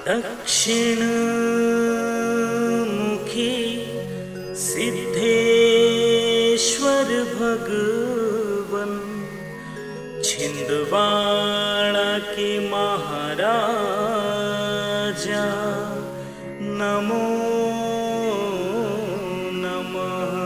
दक्षिणमुखी सिद्धेश्वर भगवन छिंदवाड़ा के महाराजा नमो नमः।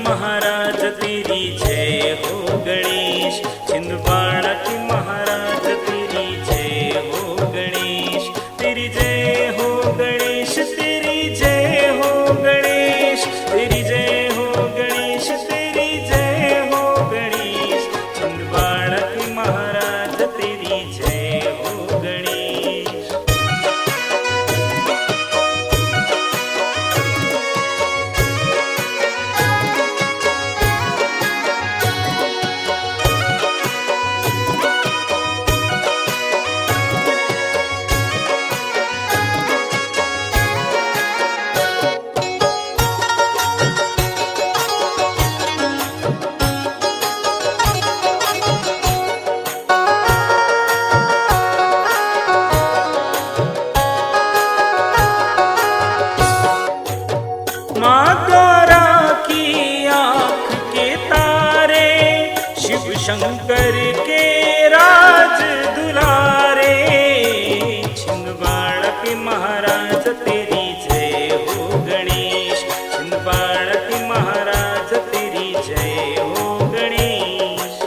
महाराज तेरी जय हो गणेश, छिंदवाड़ा के महाराज तेरी जय हो गणेश, तेरी जय हो गणेश, तेरी जय हो गणेश, तेरी जय हो गणेश, तेरी जय हो गणेश, छिंदवाड़ा के महाराज तेरी जय हो गणेश। माँ गौरा की आँख के तारे, शिव शंकर के राज दुलारे, छिंदवाड़ा के महाराज तेरी जय हो गणेश, छिंदवाड़ा के महाराज तेरी जय हो गणेश।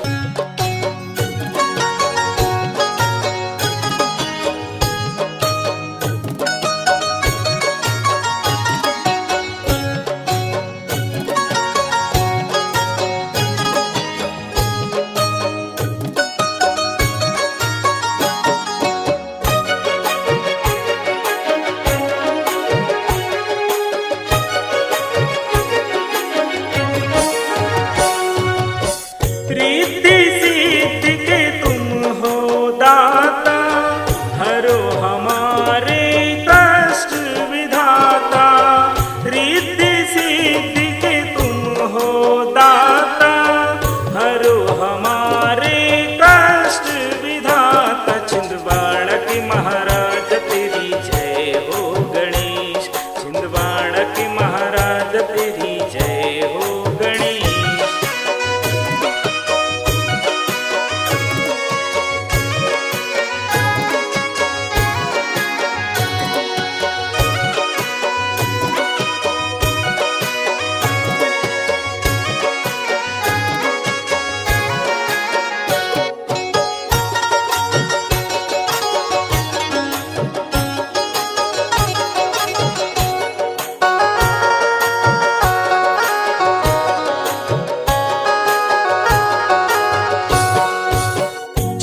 रिद्धि सिद्धि के तुम हो दाता, हरो हमारे कष्ट विधाता। रिद्धि सिद्धि के तुम हो दाता, हरो हमारे कष्ट विधाता। छिंदवाड़ा के महाराज तेरी जय हो गणेश, छिंदवाड़ा के महाराज तेरी जय हो गणेश।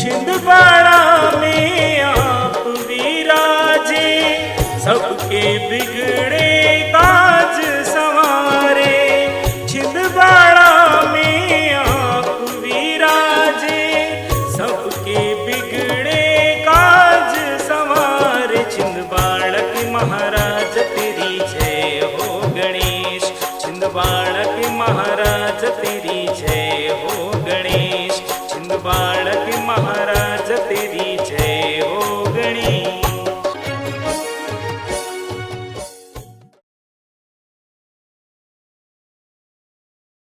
छिंदवाड़ा में आप विराजे, सबके बिगड़े काज संवारे। छिंदवाड़ा में आप विराजे, सबके बिगड़े काज संवारे। छिंदवाड़ा के महाराज तेरी जय हो गणेश, छिंदवाड़ा के महाराज तेरी जय हो गणेश, छिंदवाड़ा के महाराज तेरी जय हो गणेश।